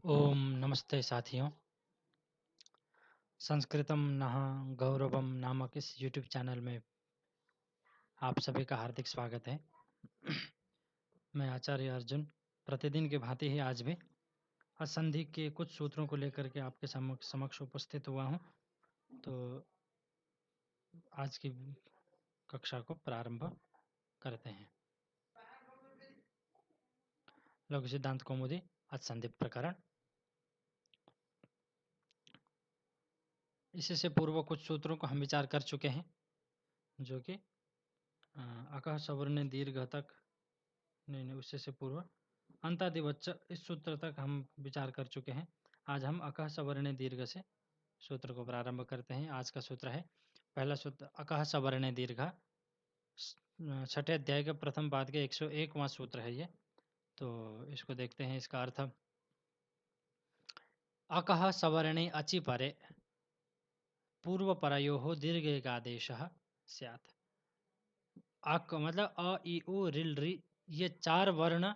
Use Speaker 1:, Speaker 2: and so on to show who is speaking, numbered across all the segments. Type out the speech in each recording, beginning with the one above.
Speaker 1: ओम नमस्ते साथियों। संस्कृतम नः गौरवम नामक इस यूट्यूब चैनल में आप सभी का हार्दिक स्वागत है। मैं आचार्य अर्जुन प्रतिदिन की भांति ही आज भी असंधि के कुछ सूत्रों को लेकर के आपके समक्ष उपस्थित हुआ हूँ। तो आज की कक्षा को प्रारंभ करते हैं। लघु सिद्धांत कौमुदी असंधि प्रकरण। इससे पूर्व कुछ सूत्रों को हम विचार कर चुके हैं, जो कि अकः सवर्ण दीर्घ तक नहीं उससे से पूर्व अंतादिवच्च इस सूत्र तक हम विचार कर चुके हैं। आज हम अकः सवर्ण दीर्घ से सूत्र को प्रारंभ करते हैं। आज का सूत्र है, पहला सूत्र अकः सवर्ण दीर्घ, छठे अध्याय के प्रथम पाद के 101वां सूत्र है ये। तो इसको देखते हैं। इसका अर्थ, अकः सवर्णे अचि परे पूर्व परयोः दीर्घ एक आदेश स्यात्। अक मतलब अ ई उ रिल री, ये चार वर्ण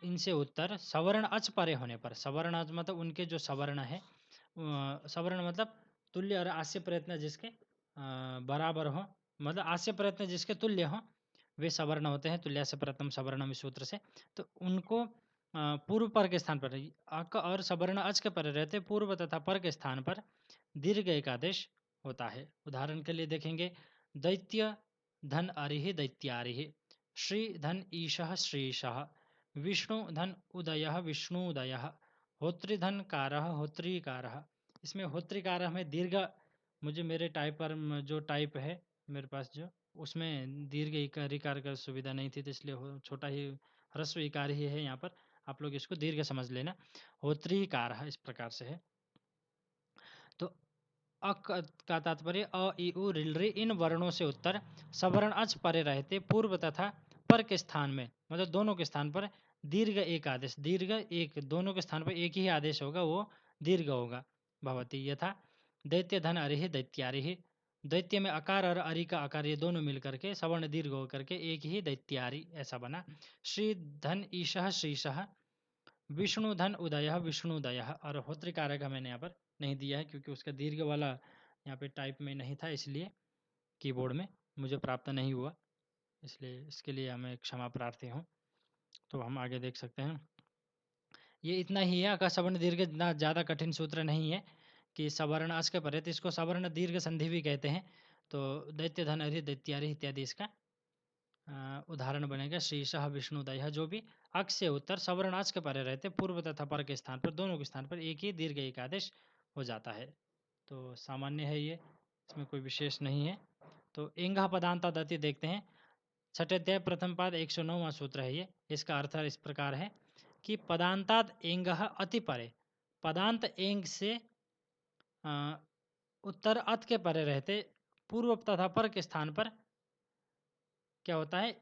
Speaker 1: इनसे उत्तर सवर्ण अच परे होने पर, सवर्ण अच मतलब उनके जो सवर्ण है, सवर्ण मतलब तुल्य और आस्य प्रयत्न जिसके बराबर हो, मतलब आस्य प्रयत्न जिसके तुल्य हो, वे सवर्ण होते हैं। तुल्य से प्रथम सवर्णम इस सूत्र से। तो उनको पूर्व पर के स्थान पर अक और सवर्ण अच के पर रहते पूर्व तथा पर के स्थान पर दीर्घ एक आदेश होता है। उदाहरण के लिए देखेंगे, दैत्य धन अरिहि दैत्यारिहि, श्री धन ईशः श्रीशः, विष्णु धन उदयः विष्णुदयः, होत्रिधन कारः होत्रीकारः। इसमें होत्रिकारः में दीर्घ, मुझे मेरे टाइप पर जो टाइप है मेरे पास जो, उसमें दीर्घ इकार का सुविधा नहीं थी, तो इसलिए छोटा ही ह्रस्व इकार ही है यहाँ पर। आप लोग इसको दीर्घ समझ लेना। होत्रीकारः इस प्रकार से है। तो अक का तात्पर्य अ ई उ रिल री, इन वर्णों से उत्तर सवर्ण अच परे रहते पूर्व तथा पर के स्थान में, मतलब दोनों के स्थान पर दीर्घ एक आदेश, दीर्घ एक, दोनों के स्थान पर एक ही आदेश होगा, वो दीर्घ होगा। भवती यथा दैत्य धन अरिहि दैत्यारिहि, दैत्य में अकार और अरि का आकार ये दोनों मिलकर के सवर्ण दीर्घ होकर के एक ही दैत्यारि ऐसा बना। श्री धन ईशः श्रीशः, विष्णु धन उदय विष्णुदय, और होत्रिकारक मैंने यहाँ पर नहीं दिया है क्योंकि उसका दीर्घ वाला यहाँ पे टाइप में नहीं था, इसलिए कीबोर्ड में मुझे प्राप्त नहीं हुआ, इसलिए इसके लिए मैं क्षमा प्रार्थी हूँ। तो हम आगे देख सकते हैं। ये इतना ही है। अका सवर्ण दीर्घ इतना ज़्यादा कठिन सूत्र नहीं है कि सवर्ण अच के परे, तो इसको सवर्ण दीर्घ संधि भी कहते हैं। तो दैत्य धन अरि दैत्यारि इत्यादि इसका उदाहरण बनेगा। श्रीशः विष्णुदय, जो भी अक से उत्तर सवर्ण अच के परे रहते पूर्व तथा पर के स्थान पर, दोनों के स्थान पर एक ही दीर्घ एक आदेश हो जाता है। तो सामान्य है ये, इसमें कोई विशेष नहीं है। तो एंगा पदांतादति देखते हैं। छठे अध्याय प्रथम पाद 109वां सूत्र है ये। इसका अर्थ इस प्रकार है कि पदांताद एंग अति परे, पदांत एंग से उत्तर अत के परे रहते पूर्व तथा पर के स्थान पर क्या होता है,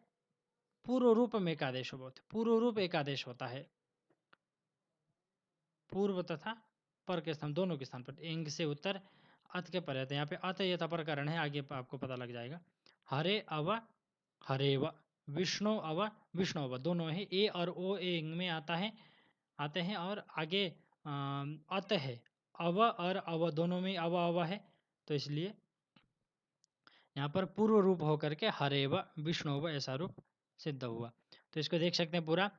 Speaker 1: पूर्व रूप में एक आदेश होता है। पूर्व रूप एक आदेश होता है पूर्व तथा पर के स्थान, दोनों के स्थान पर एंग से उत्तर अत के परे रहते। यहाँ पे अत यथा प्रकरण है, आगे आपको पता लग जाएगा। हरे अव हरेव, विष्णु अव विष्णु अव, दोनों ही ए और ओ एंग में आते हैं, और आगे अत है, अव और अव दोनों में अव अव है, तो इसलिए यहाँ पर पूर्व रूप होकर के हरेव विष्णुव ऐसा रूप सिद्ध हुआ। तो इसको देख सकते हैं पूरा।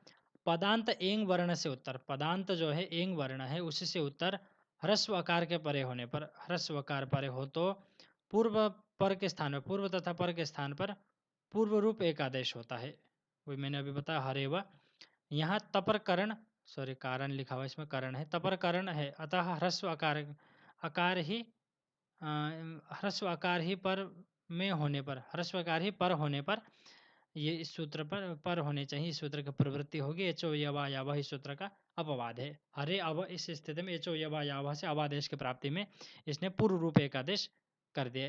Speaker 1: पदांत एंग वर्ण से उत्तर, पदांत जो है एंग वर्ण है, उससे उत्तर ह्रस्व आकार के परे होने पर, ह्रस्व आकार परे हो तो पूर्व पर के स्थान पर, पूर्व तथा पर के स्थान पर पूर्व रूप एक आदेश होता है। वही मैंने अभी बताया हरेव। यहाँ तपर करण, सॉरी कारण लिखा हुआ, इसमें करण है, तपर करण है, अतः ह्रस्व आकार आकार ही ह्रस्व आकार ही पर में होने पर, ह्रस्व आकार ही पर होने पर, ये इस सूत्र पर होने चाहिए। इस सूत्र की प्रवृत्ति होगी। एचो यवा यावा इस सूत्र का अपवाद है। हरे अव, इस स्थिति में एचो यवा यावा से अवादेश की प्राप्ति में इसने पूर्व रूप एक आदेश कर दिया।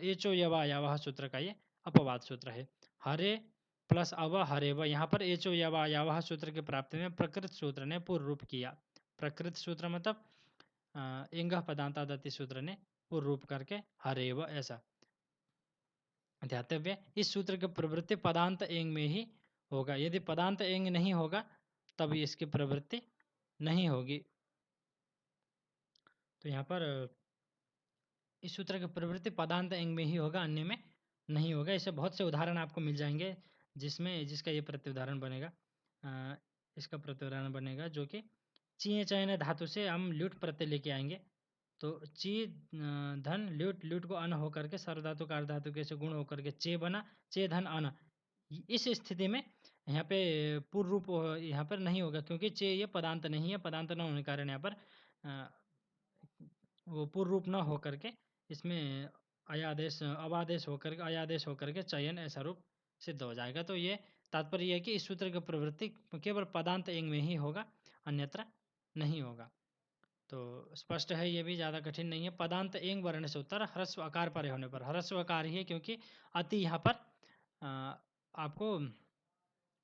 Speaker 1: एचो यवा यावा सूत्र का ये अपवाद सूत्र है। हरे प्लस अव हरे व, यहाँ पर एचो यवा यावा सूत्र की प्राप्ति में प्रकृत सूत्र ने पूर्व रूप किया। प्रकृत सूत्र मतलब इंग पदांतादति सूत्र ने पूर्व रूप करके हरेव ऐसा ध्यातव्य। इस सूत्र की प्रवृत्ति पदांत एंग में ही होगा। यदि पदांत एंग नहीं होगा तब इसकी प्रवृत्ति नहीं होगी। तो यहाँ पर इस सूत्र की प्रवृत्ति पदांत अंग में ही होगा, अन्य में नहीं होगा। इससे बहुत से उदाहरण आपको मिल जाएंगे जिसका ये प्रत्युदाहरण बनेगा। इसका प्रत्युदाहरण बनेगा जो कि ची चयन धातु से हम ल्यूट प्रत्यय लेके आएंगे। तो ची धन ल्यूट, ल्यूट को अन होकर के सर्वधातु का अर्धातु के से गुण होकर के चे बना, चे धन अन। इस स्थिति में यहाँ पे पूर्व रूप यहाँ पर नहीं होगा, क्योंकि चे ये पदांत नहीं है। पदांत न होने के कारण यहाँ पर वो पूर्व रूप न होकर के इसमें अयादेश अवादेश होकर के अयादेश होकर के चयन ऐसा रूप सिद्ध हो जाएगा। तो ये तात्पर्य यह है कि इस सूत्र की प्रवृत्ति केवल पदांत एंग में ही होगा, अन्यत्र नहीं होगा। तो स्पष्ट है, ये भी ज़्यादा कठिन नहीं है। पदांत एंग वर्ण से उत्तर ह्रस्व आकार परे होने पर, ह्रस्व आकार ही है क्योंकि अति यहाँ पर आपको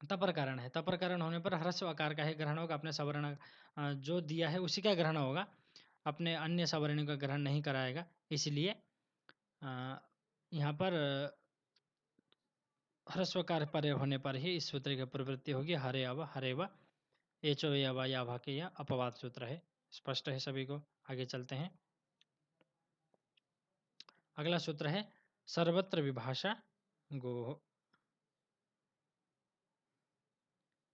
Speaker 1: तपर कारण है। तपर कारण होने पर ह्रस्व आकार का ही ग्रहण होगा। अपने सवर्ण जो दिया है उसी का ग्रहण होगा, अपने अन्य सवर्णों का ग्रहण नहीं कराएगा। इसलिए यहाँ पर ह्रस्वकार परे होने पर ही इस सूत्र की प्रवृत्ति होगी। हरे अव हरे व एचो या या के यह अपवाद सूत्र है। स्पष्ट है सभी को। आगे चलते हैं। अगला सूत्र है सर्वत्र विभाषा गोः।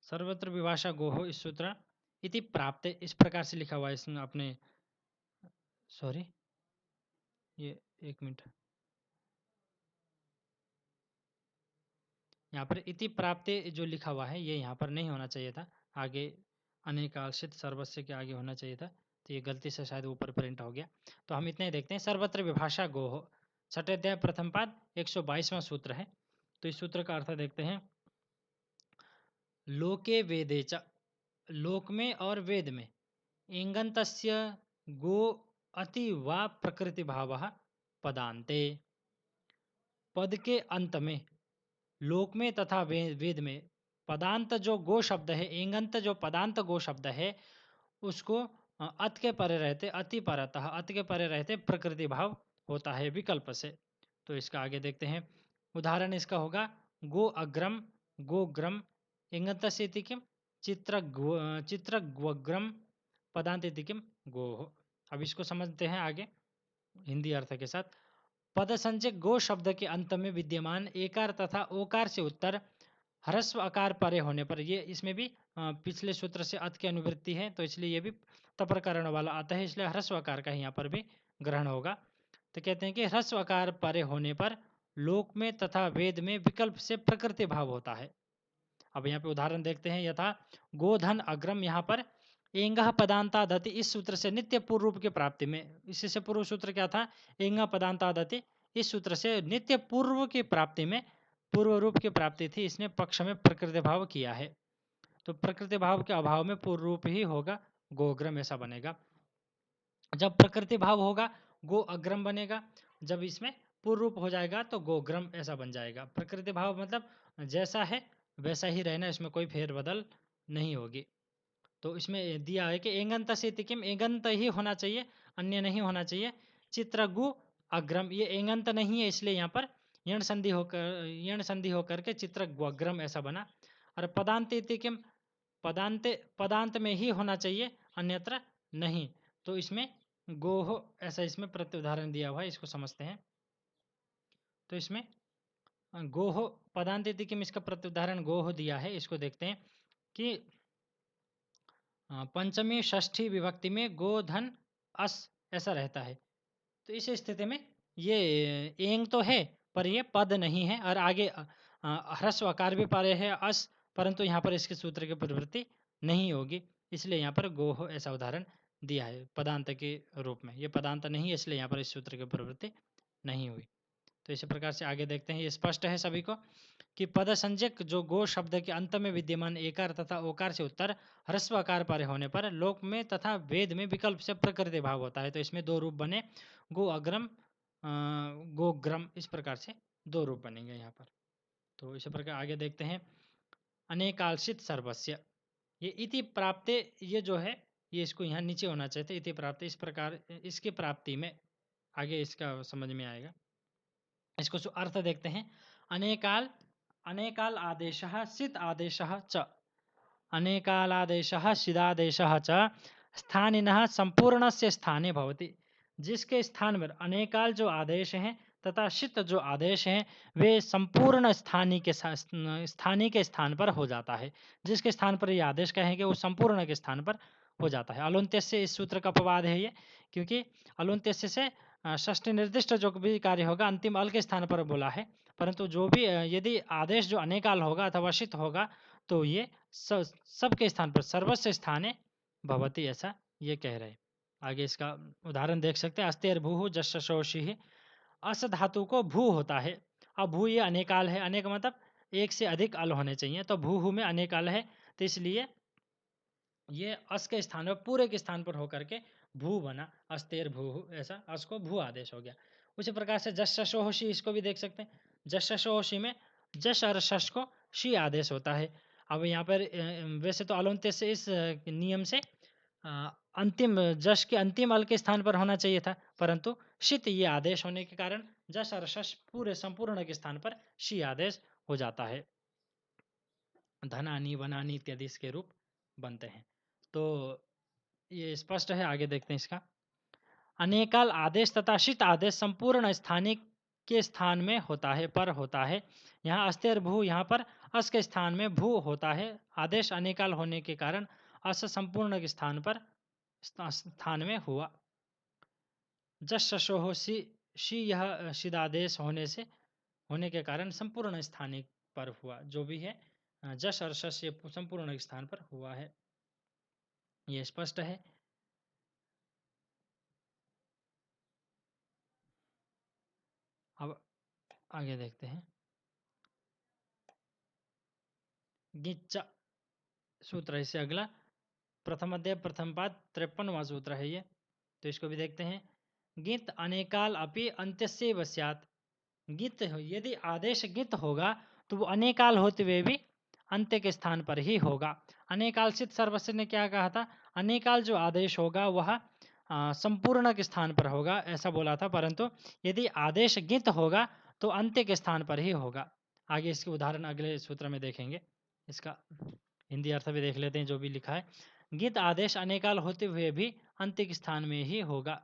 Speaker 1: सर्वत्र विभाषा गोः इस सूत्र इति प्राप्त इस प्रकार से लिखा हुआ है इसमें अपने, सॉरी ये एक मिनट, यहाँ पर इति प्राप्ति जो लिखा हुआ है ये यहाँ पर नहीं होना चाहिए था। आगे अनेकाक्षित सर्वस्व के आगे होना चाहिए था, तो ये गलती से शायद ऊपर प्रिंट हो गया। तो हम इतने ही देखते हैं। सर्वत्र विभाषा गोः, छठे अध्याय प्रथम पाद 122वां सूत्र है। तो इस सूत्र का अर्थ देखते हैं। लोके वेदे च, लोक में और वेद में, एंगन्तस्य गो अति वा प्रकृति भावः पदान्ते, पद के अंत में लोक में तथा वेद में पदांत जो गो शब्द है, एंगंत जो पदांत गो शब्द है, उसको अत के परे रहते, अति परतः अत के परे रहते प्रकृति भाव होता है विकल्प से। तो इसका आगे देखते हैं। उदाहरण इसका होगा गो अग्रम, गोग्रम, एंगंत से किम चित्रग्वग्रम, पदांत किम गो। अब इसको समझते हैं आगे हिंदी अर्थ के साथ। पद संचय गो शब्द के अंत में विद्यमान एकार तथा ओकार से उत्तर ह्रस्व आकार परे होने पर, ये इसमें भी पिछले सूत्र से अत की अनुवृत्ति है, तो इसलिए ये भी तपरकरण वाला आता है, इसलिए ह्रस्व आकार का यहाँ पर भी ग्रहण होगा। तो कहते हैं कि ह्रस्व आकार परे होने पर लोक में तथा वेद में विकल्प से प्रकृति भाव होता है। अब यहाँ पे उदाहरण देखते हैं। यथा गोधन अग्रम, यहाँ पर एंगह पदांतादति इस सूत्र से नित्य पूर्व रूप की प्राप्ति में, इससे पूर्व सूत्र क्या था, एंगह पदांतादति, इस सूत्र से नित्य पूर्व की प्राप्ति में पूर्व रूप की प्राप्ति थी, इसने पक्ष में प्रकृति भाव किया है। तो प्रकृति भाव के अभाव में पूर्व रूप ही होगा, गोग्रम ऐसा बनेगा। जब प्रकृति भाव होगा गो अग्रम बनेगा, जब इसमें पूर्व रूप हो जाएगा तो गोग्रम ऐसा बन जाएगा। प्रकृति भाव मतलब जैसा है वैसा ही रहना, इसमें कोई फेरबदल नहीं होगी। तो इसमें दिया है कि एंगंत से तिकिम, एंगंत ही होना चाहिए, अन्य नहीं होना चाहिए। चित्रगु अग्रम, ये एंगंत नहीं है, इसलिए यहाँ पर यण संधि होकर के चित्रग्वग्रम ऐसा बना। और पदांत तिकिम, पदांत में ही होना चाहिए, अन्यत्र नहीं। तो इसमें गोह ऐसा इसमें प्रत्युदाहरण दिया हुआ है, इसको समझते हैं। तो इसमें गोह पदांत तिकिम, इसका प्रत्युदाहरण गोह दिया है, इसको देखते हैं कि पंचमी षष्ठी विभक्ति में गोधन अस ऐसा रहता है। तो इस स्थिति में ये एंग तो है पर ये पद नहीं है, और आगे ह्रस्व आकार भी परे है अस, परंतु यहाँ पर इसके सूत्र की प्रवृत्ति नहीं होगी, इसलिए यहाँ पर गोह ऐसा उदाहरण दिया है पदांत के रूप में। ये पदांत नहीं है, इसलिए यहाँ पर इस सूत्र की प्रवृत्ति नहीं हुई। तो इसी प्रकार से आगे देखते हैं। ये स्पष्ट है सभी को कि पद संज्ञक जो गो शब्द के अंत में विद्यमान एकार तथा ओकार से उत्तर ह्रस्व आकार परे होने पर लोक में तथा वेद में विकल्प से प्रकृति भाव होता है। तो इसमें दो रूप बने, गो अग्रम गोग्रम, इस प्रकार से दो रूप बनेंगे यहाँ पर। तो इसी प्रकार आगे देखते हैं। अनेकालसित सर्वस्य, ये इति प्राप्ते, ये जो है ये इसको यहाँ नीचे होना चाहिए, इति प्राप्ते, इस प्रकार इसकी प्राप्ति में आगे इसका समझ में आएगा। इसको अर्थ देखते हैं। अनेकाल, अनेकाल आदेशः सित आदेशः च, अनेकालादेशः सिदादेशः च स्थानिनः संपूर्णस्य स्थाने भवति। जिसके स्थान पर अनेकाल जो आदेश हैं तथा शित जो आदेश हैं वे संपूर्ण स्थानीय के स्थान पर हो जाता है। जिसके स्थान पर ये आदेश कहेंगे वो संपूर्ण के स्थान पर हो जाता है। अलुन्त्य से इस सूत्र का अपवाद है ये, क्योंकि अलुन्त्य से षष्ठी निर्दिष्ट जो भी कार्य होगा अंतिम अल के स्थान पर बोला है, परंतु जो भी यदि आदेश जो अनेकाल होगा अथवा शित होगा तो ये सबके स्थान पर सर्वस्व स्थाने भवति, ऐसा ये कह रहे हैं। आगे इसका उदाहरण देख सकते हैं। अस्तेर भू जशोषि, अस धातु को भू होता है। अब भू ये अनेकाल है, अनेक मतलब एक से अधिक अल होने चाहिए, तो भू में अनेकाल है तो इसलिए ये अस के स्थान पर पूरे के स्थान पर होकर के भू बना, अस्तेर भू, ऐसा अस को भू आदेश हो गया। उसी प्रकार से जशोषि इसको भी देख सकते हैं। जशोषि में जश और शश को शी आदेश होता है। अब यहाँ पर वैसे तो अलौंत्य से इस नियम से अंतिम जश के अंतिम अल के स्थान पर होना चाहिए था, परंतु शित ये आदेश होने के कारण जश और शश पूरे संपूर्ण के स्थान पर शी आदेश हो जाता है। धनानी वनानी इत्यादि इसके रूप बनते हैं। तो ये स्पष्ट है। आगे देखते हैं इसका। अनेकाल आदेश तथा शित आदेश संपूर्ण स्थानिक के स्थान में होता है, पर होता है। यहाँ अस्तेर भू, यहाँ पर अस के स्थान में भू होता है। आदेश अनेकाल होने के कारण अस संपूर्ण के स्थान पर स्थान में हुआ। जस शशोह शी यह शिदादेश होने के कारण संपूर्ण स्थानिक पर हुआ। जो भी है जस और शश ये संपूर्ण स्थान पर हुआ है, ये स्पष्ट है। अब आगे देखते हैं। गिच्चा सूत्र है इससे अगला, प्रथम अध्याय प्रथम पाद 53वां सूत्र है ये, तो इसको भी देखते हैं। गित अनेकाल अपि अंत्यस्य वस्यात्। गित यदि आदेश गित होगा तो वो अनेकाल होते हुए भी अंत्य के स्थान पर ही होगा। अनेकालसित सर्वस्व ने क्या कहा था, अनेकाल जो आदेश होगा वह संपूर्ण के स्थान पर होगा ऐसा बोला था, परंतु यदि आदेश गित होगा तो अंत्य के स्थान पर ही होगा। आगे इसके उदाहरण अगले सूत्र में देखेंगे। इसका हिंदी अर्थ भी देख लेते हैं जो भी लिखा है। गित आदेश अनेकाल होते हुए भी अंत्य के स्थान में ही होगा,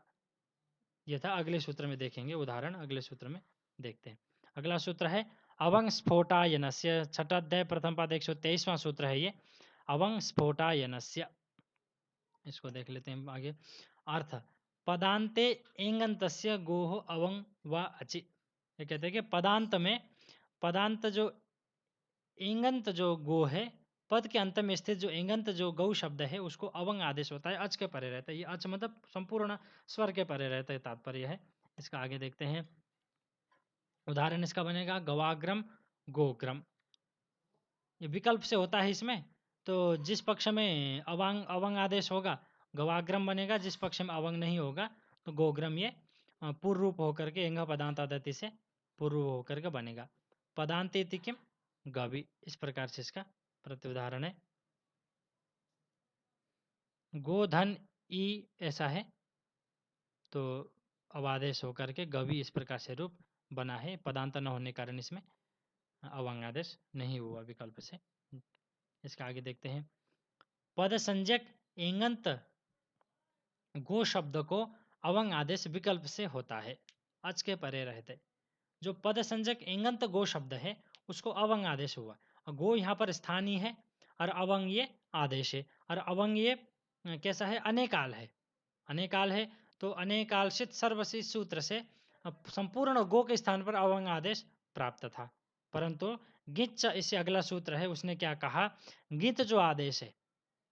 Speaker 1: यह था। अगले सूत्र में देखेंगे उदाहरण, अगले सूत्र में देखते हैं। अगला सूत्र है अवंग स्फोटायनस्य, छठा अध्याय प्रथम पाद 123वां सूत्र है ये। अवंग स्फोटायनस्य, इसको देख लेते हैं आगे। अर्थ पदांते एंगंतस्य गोह अवंग व अचि। ये कहते हैं कि पदांत जो एंगंत जो गो है, पद के अंत में स्थित जो एंगंत जो गौ शब्द है उसको अवंग आदेश होता है, अच के परे रहता है। ये अच मतलब संपूर्ण स्वर के परे रहता है, तात्पर्य है। इसका आगे देखते हैं। उदाहरण इसका बनेगा गवाग्रम गोग्रम, ये विकल्प से होता है इसमें। तो जिस पक्ष में अवंग आदेश होगा गवाग्रम बनेगा, जिस पक्ष में अवंग नहीं होगा तो गोग्रम, ये पूर्व रूप होकर के एंग पदांत आदति से पूर्व होकर के बनेगा। पदांत इति किम गवि, इस प्रकार से इसका प्रति उदाहरण है। गोधन ई ऐसा है, तो अब आदेश होकर के गवि इस प्रकार से रूप बना है। पदांत न होने कारण इसमें अवंग आदेश नहीं हुआ विकल्प से। इसका आगे देखते हैं। पद संज्ञक एंगंत गो शब्द को अवंग आदेश विकल्प से होता है, अच के परे रहते। जो पद संज्ञक एंगंत गो शब्द है उसको अवंग आदेश हुआ। गो यहाँ पर स्थानीय है और अवंग ये आदेश है। और अवंग ये कैसा है, अनेकाल है। अनेकाल है तो अनेकालशित सर्वशित सूत्र से संपूर्ण गो के स्थान पर अवंग आदेश प्राप्त था, परंतु गिच इससे अगला सूत्र है उसने क्या कहा, गित जो आदेश है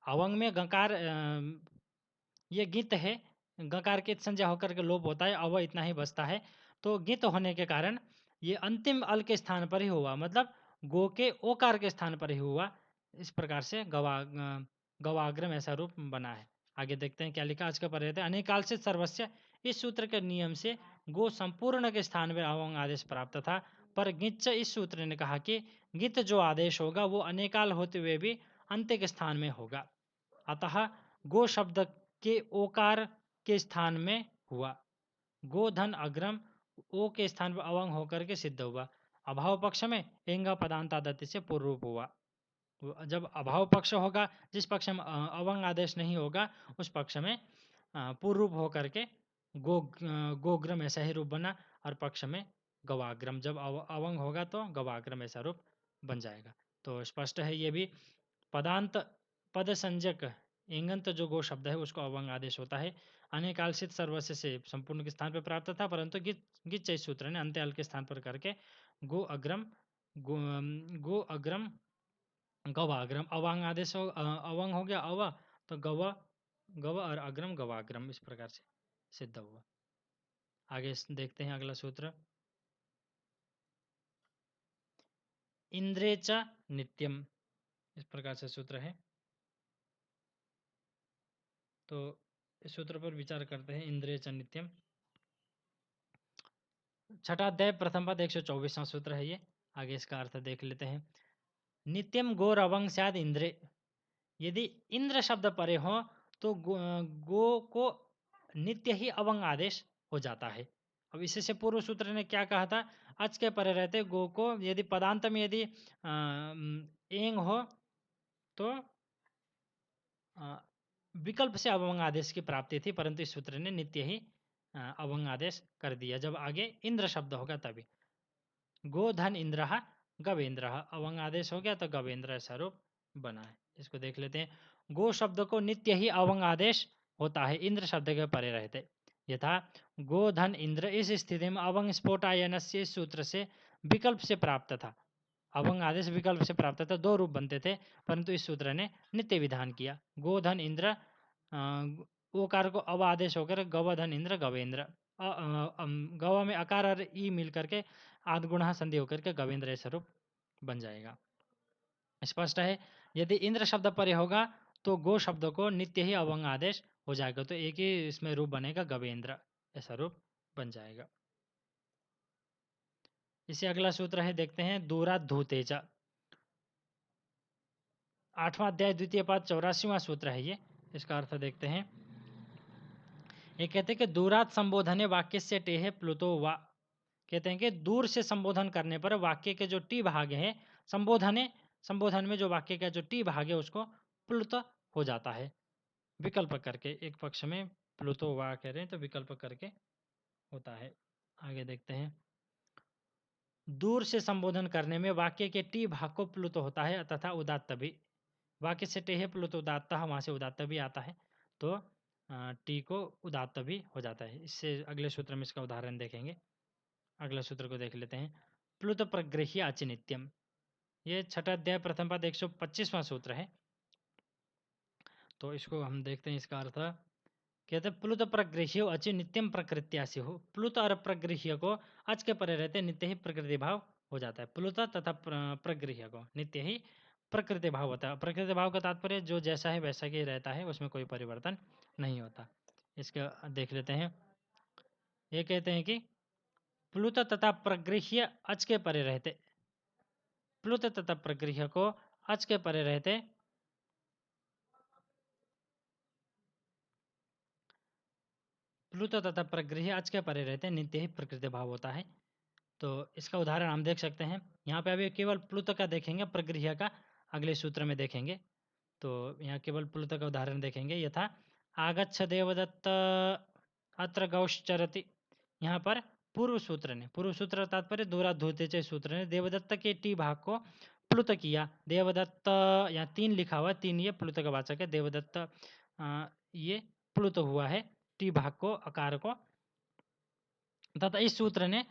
Speaker 1: अवंग में गकार ये गित है, गकार के संज्ञा होकर के लोप होता है, अव इतना ही बचता है। तो गित होने के कारण ये अंतिम अल के स्थान पर ही हुआ, मतलब गो के ओकार के स्थान पर ही हुआ। इस प्रकार से गवाग्रम ऐसा रूप बना है। आगे देखते हैं क्या लिखा आज का पर रहते हैं। अनेकाल से सर्वस्व, इस सूत्र के नियम से गो संपूर्ण के स्थान में अवंग आदेश प्राप्त था, पर गिच्च इस सूत्र ने कहा कि गित जो आदेश होगा वो अनेकाल होते हुए भी अंत्य के स्थान में होगा, अतः गो शब्द के ओकार के स्थान में हुआ। गोधन अग्रम ओ के स्थान पर अवंग होकर के सिद्ध हुआ। अभाव पक्ष में एंग पदांत आदति से पूर्व रूप हुआ। जब अभाव पक्ष होगा, जिस पक्ष में अवंग आदेश नहीं होगा, उस पक्ष में पूर्व रूप होकर के गोग्रम ऐसा ही रूप बना, और पक्ष में गवाग्रम, जब अवंग होगा तो गवाग्रम ऐसा रूप बन जाएगा। तो स्पष्ट है ये भी। पदांत पद संज्ञक इंगंत जो गो शब्द है उसको अवंग आदेश होता है। अनेकालसित सर्वस्व से संपूर्ण के स्थान पर प्राप्त था, परंतु गिच सूत्र ने अंत्याल के स्थान पर करके गो अग्रम गो अग्रम गवाग्रम अवांग आदेश अवंग हो गया अव, तो गव गव और अग्रम गवाग्रम इस प्रकार से सिद्ध हुआ। आगे देखते हैं अगला सूत्र। इंद्रे च नित्यम, इस प्रकार से सूत्र है। तो इस सूत्र पर विचार करते हैं। इंद्रिय च नित्यम, छठा अध्याय प्रथम पद 124वां सूत्र है ये। आगे इसका अर्थ देख लेते हैं। नित्यम गोर अवंग स्याद इंद्रे, यदि इंद्र शब्द परे हो तो गो को नित्य ही अवंग आदेश हो जाता है। अब इससे पूर्व सूत्र ने क्या कहा था, अच के परे रहते गो को यदि पदांत में यदि एंग हो तो विकल्प से अवंग आदेश की प्राप्ति थी, परंतु इस सूत्र ने नित्य ही अवंग आदेश कर दिया जब आगे इंद्र शब्द होगा तभी। गोधन इंद्र गवेंद्र, अवंग आदेश हो गया तो गवेंद्र स्वरूप बना है। इसको देख लेते हैं। गो शब्द को नित्य ही अवंग आदेश होता है इंद्र शब्द के परे रहते। यथा गोधन इंद्र, इस स्थिति में अवंग स्फोटायन से इस सूत्र से विकल्प से प्राप्त था। अवंग आदेश विकल्प से प्राप्त था, दो रूप बनते थे, परंतु इस सूत्र ने नित्य विधान किया। गोधन इंद्र ओकार को अव आदेश होकर गवधन इंद्र गवेंद्र, गव में अकार और ई मिल करके आदगुणा संधि होकर के गवेंद्र स्वरूप बन जाएगा। स्पष्ट है। यदि इंद्र शब्द परे होगा तो गो शब्द को नित्य ही अवंग आदेश हो जाएगा, तो एक ही इसमें रूप बनेगा गवेंद्र ऐसा रूप बन जाएगा। इसे अगला सूत्र है, देखते हैं। दूरा धूतेजा, 8वां अध्याय द्वितीय पद 84वां सूत्र है ये। इसका अर्थ देखते हैं। ये कहते हैं कि दूरात संबोधने वाक्य से टेहे प्लुतो वा, कहते हैं कि दूर से संबोधन करने पर वाक्य के जो टी भाग है, संबोधन में जो वाक्य का जो टी भाग है उसको प्लुत हो जाता है विकल्प करके। एक पक्ष में प्लुतो वा कह रहे हैं तो विकल्प करके होता है। आगे देखते हैं। दूर से संबोधन करने में वाक्य के टी भाग को प्लुत होता है तथा उदात्त भी। वाक्य से टेहे प्लुत उदात्त, वहां से उदात्त भी आता है, तो टी को उदात्त भी हो जाता है। इससे अगले सूत्र में इसका उदाहरण देखेंगे। अगला सूत्र को देख लेते हैं। प्लुत प्रगृह्य अचिनित्यम, ये छठा अध्याय प्रथम पद 125वां सूत्र है। तो इसको हम देखते हैं। इसका अर्थ कहते हैं प्लुत प्रगृह्य अचि नित्यम प्रकृत्यासी हो। प्लुत और प्रगृह्य को अच के परे रहते नित्य ही प्रकृति भाव हो जाता है। प्लुत तथा प्रगृह्य को नित्य ही प्रकृति भाव होता है। प्रकृति भाव का तात्पर्य जो जैसा है वैसा ही रहता है, उसमें कोई परिवर्तन नहीं होता। इसका देख लेते हैं। ये कहते हैं कि प्लुत तथा प्रगृह्य अच के परे रहते, प्लुत तथा प्रगृह्य को अच के परे रहते प्लुत तथा प्रगृह्य अच के परे रहते नित्य ही प्रकृति भाव होता है। तो इसका उदाहरण हम देख सकते हैं। यहाँ पे अभी केवल प्लुत का देखेंगे, प्रगृह्य का अगले सूत्र में देखेंगे। तो यहाँ केवल प्लुत का उदाहरण देखेंगे। यथा आगच्छ देवदत्त अत्र गौश्चरति, यहाँ पर पूर्व सूत्र तात्पर्य दूराधूते सूत्र ने देवदत्त के टी भाग को प्लुत किया। देवदत्त यहाँ 3 लिखा हुआ है, 3 ये प्लुत का वाचक है। देवदत्त ये प्लुत हुआ है टी भाग को, अकार को, तथा इस सूत्र ने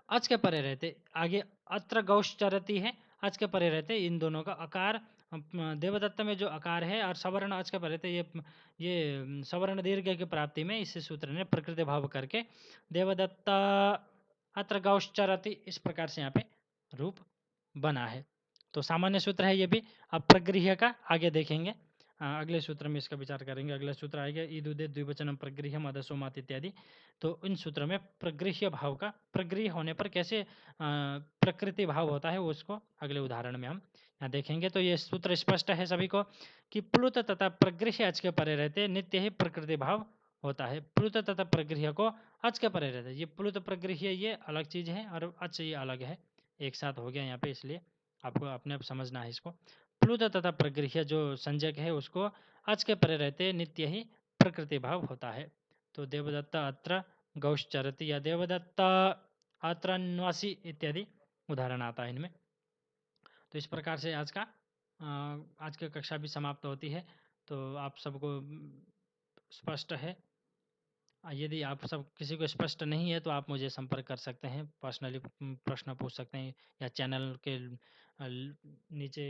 Speaker 1: अच के परे रहते, आगे अत्र गौश्चरति है, अच के परे रहते, इन दोनों का अकार देवदत्त में जो अकार है और सवर्ण अच के परे रहते, ये सवर्ण दीर्घ की प्राप्ति में इस सूत्र ने प्रकृति भाव करके देवदत्त अत्र गौश्चरति इस प्रकार से यहाँ पे रूप बना है। तो सामान्य सूत्र है ये भी। अब प्रगृह्य का आगे देखेंगे, अगले सूत्र में इसका विचार करेंगे। अगला सूत्र आएगा ईदुदे द्विवचनम प्रगृह्यम अदसोमात इत्यादि। तो इन सूत्र में प्रगृह्य भाव का, प्रगृह्य होने पर कैसे प्रकृति भाव होता है उसको अगले उदाहरण में हम यहाँ देखेंगे। तो ये सूत्र स्पष्ट है सभी को कि प्लुत तथा प्रगृह्य अच के परे रहते नित्य ही प्रकृति भाव होता है। प्लुत तथा प्रगृह्य को अच के परे रहते, ये प्लुत प्रगृह्य ये अलग चीज है और अच ये अलग है, एक साथ हो गया यहाँ पे, इसलिए आपको अपने आप समझना है इसको। प्लुत तथा प्रगृह्य जो संज्ञक है उसको अच के परे रहते नित्य ही प्रकृति भाव होता है। तो देवदत्त अत्र गौश्चरति या देवदत्त अत्र न्वासी इत्यादि उदाहरण आता है इनमें। तो इस प्रकार से आज की कक्षा भी समाप्त होती है। तो आप सबको स्पष्ट है। यदि आप सब किसी को स्पष्ट नहीं है तो आप मुझे संपर्क कर सकते हैं, पर्सनली प्रश्न पूछ सकते हैं, या चैनल के नीचे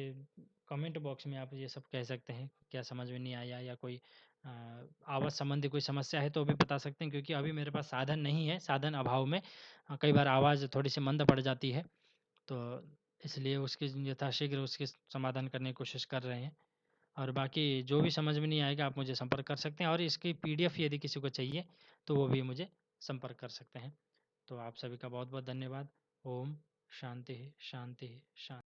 Speaker 1: कमेंट बॉक्स में आप ये सब कह सकते हैं क्या समझ में नहीं आया, या कोई आवाज़ संबंधी कोई समस्या है तो भी बता सकते हैं, क्योंकि अभी मेरे पास साधन नहीं है। साधन अभाव में कई बार आवाज़ थोड़ी सी मंद पड़ जाती है, तो इसलिए उसकी यथाशीघ्र उसके समाधान करने की कोशिश कर रहे हैं। और बाकी जो भी समझ में नहीं आएगा आप मुझे संपर्क कर सकते हैं, और इसकी पीडीएफ यदि किसी को चाहिए तो वो भी मुझे संपर्क कर सकते हैं। तो आप सभी का बहुत बहुत धन्यवाद। ओम शांति शांति शांति।